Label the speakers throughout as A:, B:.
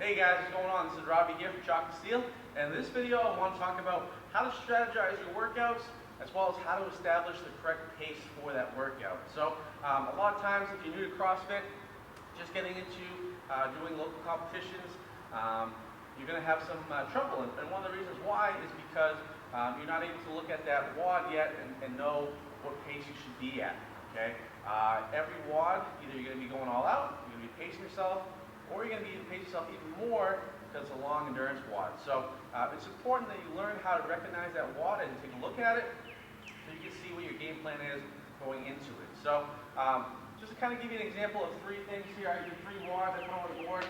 A: Hey guys, what's going on? This is Robbie here from Chalk and Steel, and in this video I want to talk about how to strategize your workouts as well as how to establish the correct pace for that workout. So a lot of times if you're new to CrossFit, just getting into doing local competitions, you're going to have some trouble, and one of the reasons why is because you're not able to look at that WOD yet and know what pace you should be at. Okay? Every WOD, either you're going to be going all out, you're going to be pacing yourself, or you're going to be pace yourself even more because it's a long endurance WOD. So it's important that you learn how to recognize that WOD and take a look at it so you can see what your game plan is going into it. So just to kind of give you an example of three things here, I did three WODs I put on the board.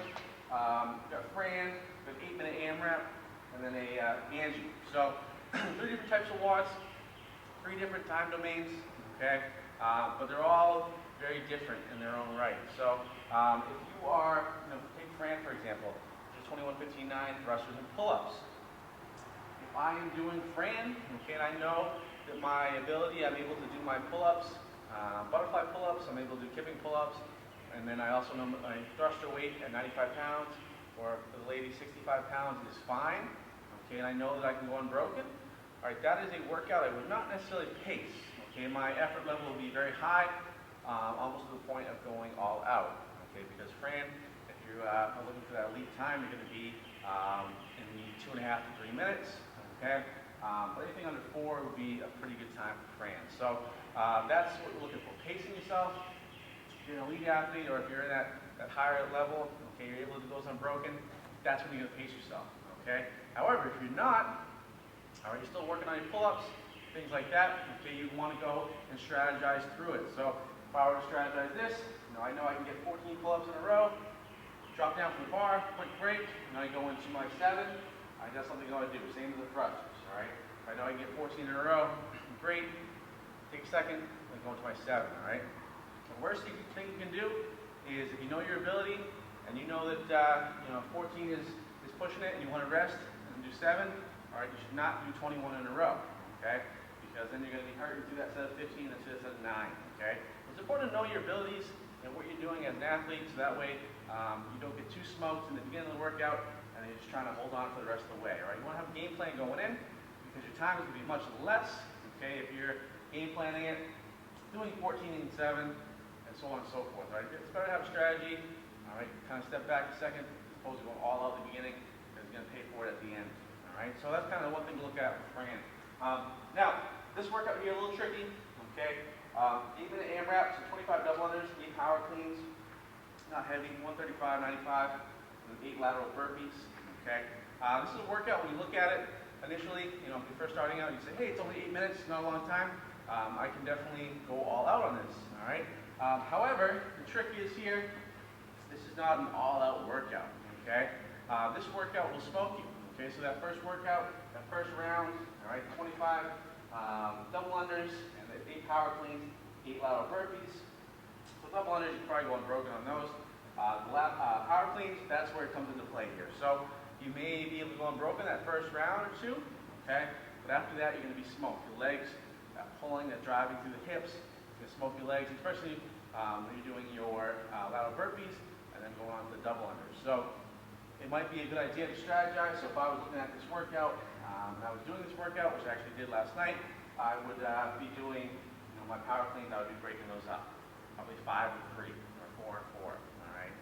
A: Got Fran, got an 8-minute AMRAP, and then a Angie. So three different types of WODs, three different time domains, okay? But they're all very different in their own right. So if you are, take Fran for example, which is 21:15:9 thrusters and pull-ups. If I am doing Fran, okay, and I know that my ability, I'm able to do my pull-ups, butterfly pull-ups, I'm able to do kipping pull-ups, and then I also know my thruster weight at 95 pounds, or for the lady 65 pounds is fine, okay, and I know that I can go unbroken. All right, that is a workout I would not necessarily pace. Okay, my effort level will be very high, almost to the point of going all out. Okay, because Fran, if you're looking for that elite time, you're going to be in the 2.5 to 3 minutes. Okay, but anything under 4 would be a pretty good time for Fran. So that's what we're looking for: pacing yourself. If you're an elite athlete, or if you're in that higher level, okay, you're able to do those unbroken. That's when you're going to pace yourself. Okay. However, if you're not, all right, you're still working on your pull-ups, things like that, okay, you want to go and strategize through it. So if I were to strategize this, I know I can get 14 pull-ups in a row, drop down from the bar, quick break, and I go into my 7, that's something I want to do. Same as the thrusters, all right? If I know I can get 14 in a row, great, take a second, and go into my 7, all right? The worst thing you can do is if you know your ability, and you know that 14 is pushing it, and you want to rest and do 7, all right, you should not do 21 in a row, okay? Because then you're going to be hurt and do that set of 15 instead of set of 9, okay? It's important to know your abilities and what you're doing as an athlete, so that way you don't get too smoked in the beginning of the workout and you're just trying to hold on for the rest of the way, all right? You want to have a game plan going in because your time is going to be much less, okay, if you're game planning it, doing 14 and 7, and so on and so forth, all right? It's better to have a strategy, all right? Kind of step back a second as opposed to going all out at the beginning because you're going to pay for it at the end, all right? So that's kind of one thing to look at with Fran. Now, this workout here a little tricky, okay? 8-minute AMRAPs, so 25 double unders, 8 power cleans, not heavy, 135, 95, and 8 lateral burpees, okay? This is a workout when you look at it initially, if you're first starting out, you say, hey, it's only 8 minutes, not a long time. I can definitely go all out on this, all right? However, the trick is here, this is not an all-out workout, okay? This workout will smoke you, okay? So that first workout, that first round, all right, 25 double unders, and the 8 power cleans, 8 lateral burpees. So double unders, you probably go unbroken on those. Power cleans, that's where it comes into play here. So you may be able to go unbroken that first round or two, okay? But after that, you're going to be smoked. Your legs, that pulling, that driving through the hips, it's going to smoke your legs, especially when you're doing your lateral burpees and then going on to the double unders. So it might be a good idea to strategize. So if I was looking at this workout, and I was doing this workout, which I actually did last night, I would be doing my power cleans. I would be breaking those up, probably 5 and 3 or 4 and 4. All right,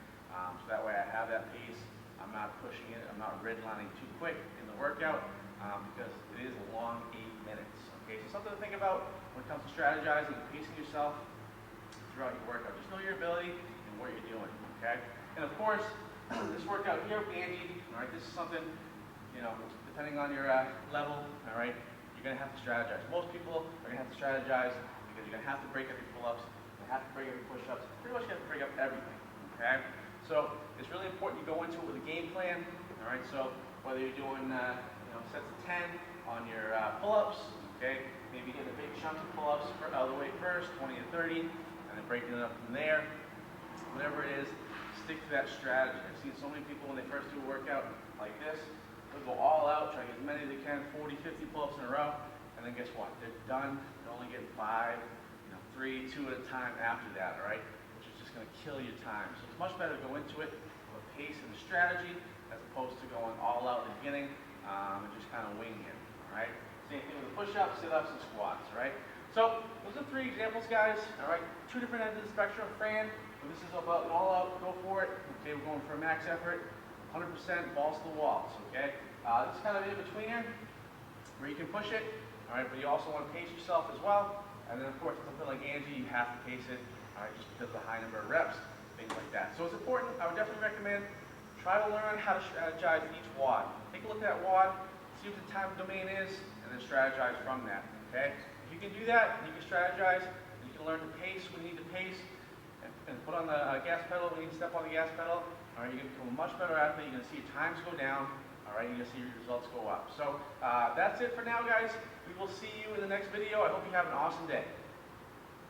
A: so that way I have that pace. I'm not pushing it. I'm not redlining too quick in the workout because it is a long 8 minutes. Okay, so something to think about when it comes to strategizing and pacing yourself throughout your workout. Just know your ability and what you're doing. Okay, and of course, this workout here, Angie. All right, this is something. Depending on your level, all right, you're going to have to strategize. Most people are going to have to strategize because you're going to have to break up your pull-ups, you have to break up your push-ups, pretty much you have to break up everything, okay? So it's really important you go into it with a game plan, all right? So whether you're doing, sets of 10 on your pull-ups, okay, maybe getting a big chunk of pull-ups out of the way first, 20 to 30, and then breaking it up from there. Whatever it is, stick to that strategy. I've seen so many people when they first do a workout like this, they'll go all out, try to get as many as they can, 40, 50 pull-ups in a row, and then guess what? They're done. They're only getting 5, 3, 2 at a time after that, all right? Which is just going to kill your time. So it's much better to go into it of a pace and a strategy as opposed to going all out in the beginning and just kind of winging it. All right. Same thing with the push-ups, sit-ups, and squats. Right. So those are 3 examples, guys. All right. 2 different ends of the spectrum. Fran, this is about an all out, go for it. Okay, we're going for a max effort, 100% balls to the walls. Okay. This is kind of in between here, where you can push it. All right, but you also want to pace yourself as well. And then, of course, something like Angie, you have to pace it. All right, just because of the high number of reps, things like that. So it's important. I would definitely recommend try to learn how to strategize each WOD. Take a look at that WOD, see what the time domain is, and then strategize from that. Okay? If you can do that, you can strategize. You can learn to pace when you need to pace, and put on the gas pedal when you need to step on the gas pedal. All right, you're going to become a much better athlete. You're going to see your times go down. All right, you're going to see your results go up. So that's it for now, guys. We will see you in the next video. I hope you have an awesome day.